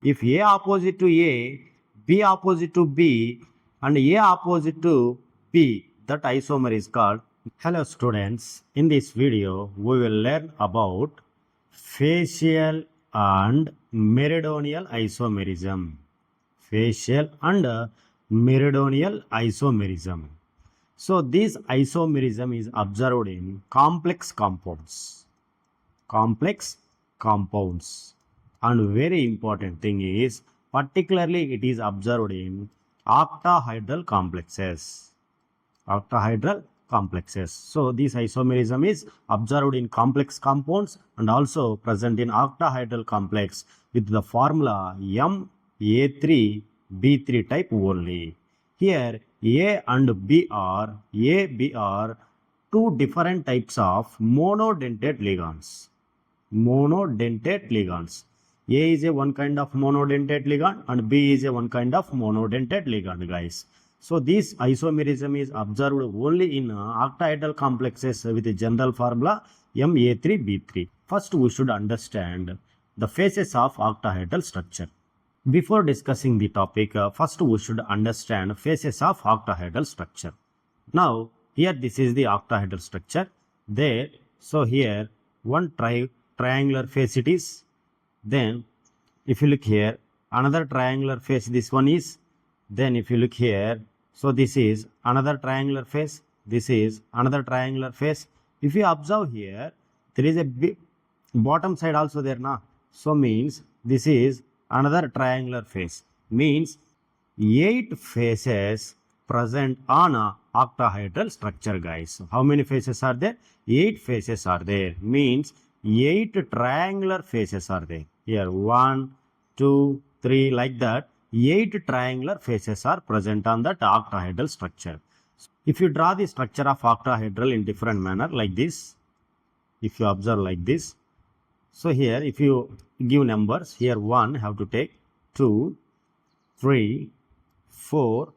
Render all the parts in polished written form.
If A opposite to A, B opposite to B, and A opposite to B, that isomer is called. Hello students, in this video we will learn about facial and meridional isomerism. Facial and meridional isomerism. So this isomerism is observed in complex compounds. Complex compounds. And very important thing is, particularly it is observed in octahedral complexes. Octahedral complexes. So this isomerism is observed in complex compounds and also present in octahedral complex with the formula MA₃B₃ type only. Here A and B are two different types of monodentate ligands. Monodentate ligands. A is a one kind of monodentate ligand and B is a one kind of monodentate ligand, guys. So this isomerism is observed only in octahedral complexes with the general formula MA₃B₃. First we should understand the phases of octahedral structure. Before discussing the topic, first we should understand phases of octahedral structure. Now here this is the octahedral structure. There, so here one triangular face it is. Then if you look here, another triangular face this one is. Then if you look here, so this is another triangular face, this is another triangular face. If you observe here, there is a bottom side also there now. So means this is another triangular face. Means 8 faces present on a octahedral structure, guys. How many faces are there? 8 faces are there. Means 8 triangular faces are there. Here 1, 2, 3 like that. 8 triangular faces are present on that octahedral structure. If you draw the structure of octahedral in different manner like this, if you observe like this, so here if you give numbers, here 1 have to take, 2, 3, 4,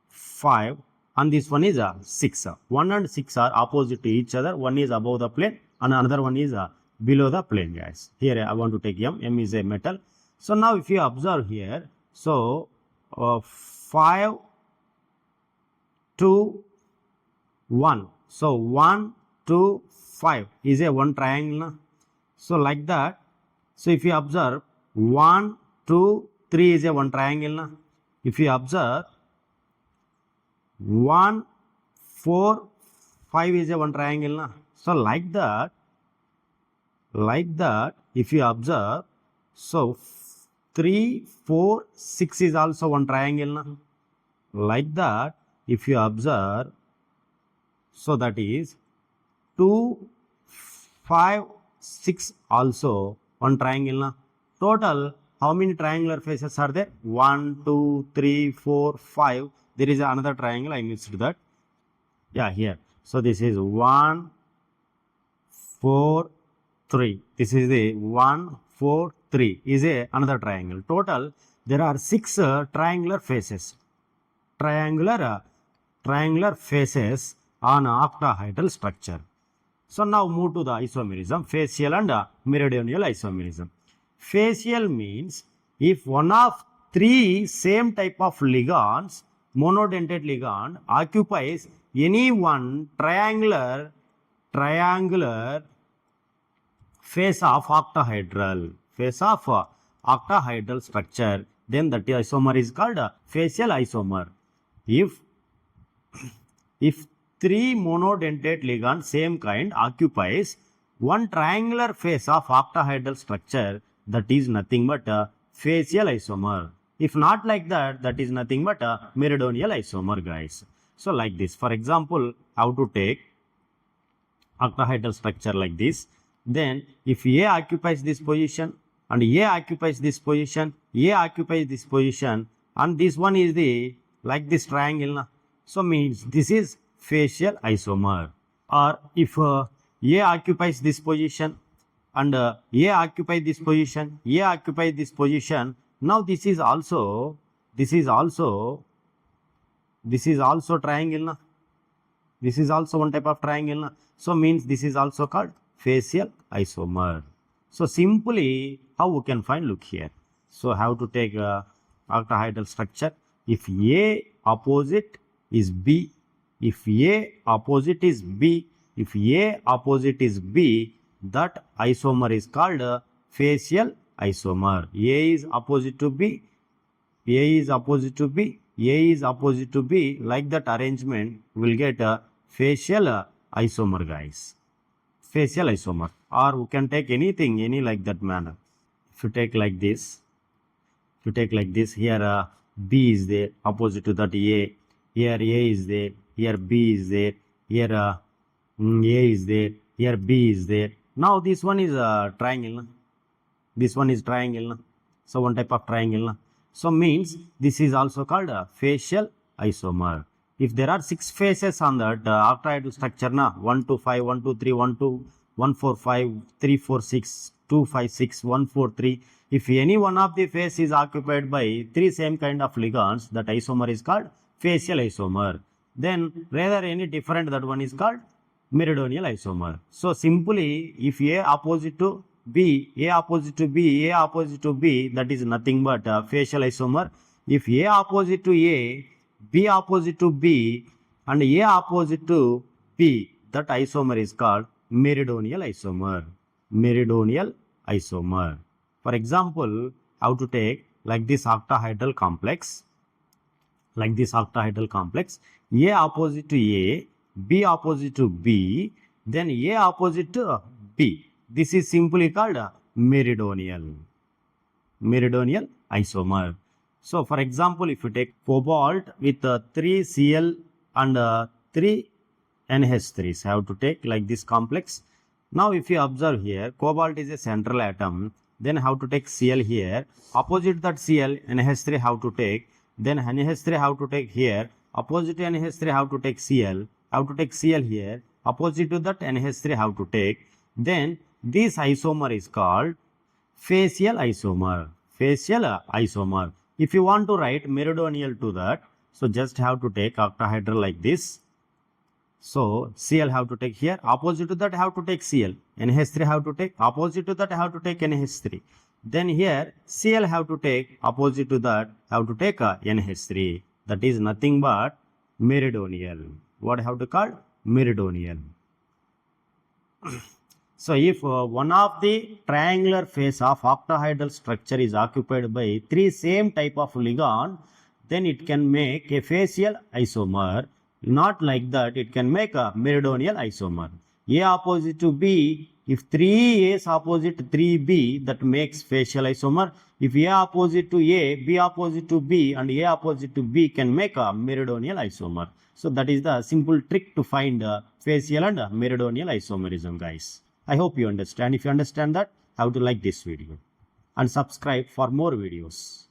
5, and this one is 6. 1 and 6 are opposite to each other. One is above the plane and another one is below the plane, guys. Here I want to take M is a metal. So now if you observe here, so 5, 2, 1. So 1, 2, 5 is a one triangle. So like that. So if you observe 1, 2, 3 is a one triangle. If you observe 1, 4, 5 is a one triangle. So like that, if you observe, so 3, 4, 6 is also one triangle. Like that, if you observe, so that is 2, 5, 6 also one triangle. Total, how many triangular faces are there? 1, 2, 3, 4, 5. There is another triangle, I missed that. Yeah, here. So this is 1, 4, 3. This is the 1, 4, 3 is another triangle. Total, there are 6 triangular faces. Triangular faces on octahedral structure. So now move to the isomerism, facial and meridional isomerism. Facial means if one of 3 same type of ligands, monodentate ligand, occupies any one triangular face of octahedral structure, then that isomer is called facial isomer. If 3 monodentate ligand same kind occupies one triangular face of octahedral structure, that is nothing but a facial isomer. If not like that, that is nothing but a meridional isomer, guys. So like this, for example, how to take octahedral structure like this. Then if A occupies this position and A occupies this position, A occupies this position, and this one is the like this triangle. So means this is facial isomer. Or if A occupies this position and A occupies this position, A occupies this position. Now this is also triangle. This is also one type of triangle. So means this is also called facial isomer. So simply how we can find, look here. So how to take octahedral structure? If A opposite is B, if A opposite is B, if A opposite is B, that isomer is called a facial isomer. A is opposite to B, A is opposite to B, A is opposite to B. Like that arrangement, will get a facial isomer, guys. Facial isomer, or we can take anything, any like that manner. If you take like this, if you take like this, here B is there, opposite to that A. Here A is there, here B is there, here A is there, here B is there. Now this one is a triangle. This one is triangle. So one type of triangle. So means this is also called a facial isomer. If there are 6 faces on that octahedral structure, 1, 2, 5, 1, 2, 3, 1, 2, 1, 4, 5, 3, 4, 6, 2, 5, 6, 1, 4, 3. If any one of the face is occupied by 3 same kind of ligands, that isomer is called facial isomer. Then rather any different, that one is called meridional isomer. So simply, if A opposite to B, A opposite to B, A opposite to B, that is nothing but facial isomer. If A opposite to A, B opposite to B, and A opposite to B, that isomer is called meridional isomer. Meridional isomer. For example, how to take like this octahedral complex, like this octahedral complex, A opposite to A, B opposite to B, then A opposite to B. This is simply called meridional isomer. So for example, if you take cobalt with 3 Cl and 3 NH3s, have to take like this complex. Now if you observe here, cobalt is a central atom, then how to take Cl here, opposite that Cl, NH3 how to take, then NH3 how to take here, opposite to NH3 how to take Cl, how to take Cl here, opposite to that NH3 how to take, then this isomer is called facial isomer. Facial isomer. If you want to write meridional to that, so just have to take octahedral like this. So Cl have to take here, opposite to that have to take Cl, NH3 have to take, opposite to that have to take NH3. Then here Cl have to take, opposite to that have to take NH3. That is nothing but meridional. What have to call? Meridional. So if one of the triangular face of octahedral structure is occupied by 3 same type of ligand, then it can make a facial isomer. Not like that, it can make a meridional isomer. A opposite to B, if 3 A's opposite 3B, that makes facial isomer. If A opposite to A, B opposite to B, and A opposite to B can make a meridional isomer. So that is the simple trick to find facial and meridional isomerism, guys. I hope you understand. If you understand that, how to like this video and subscribe for more videos.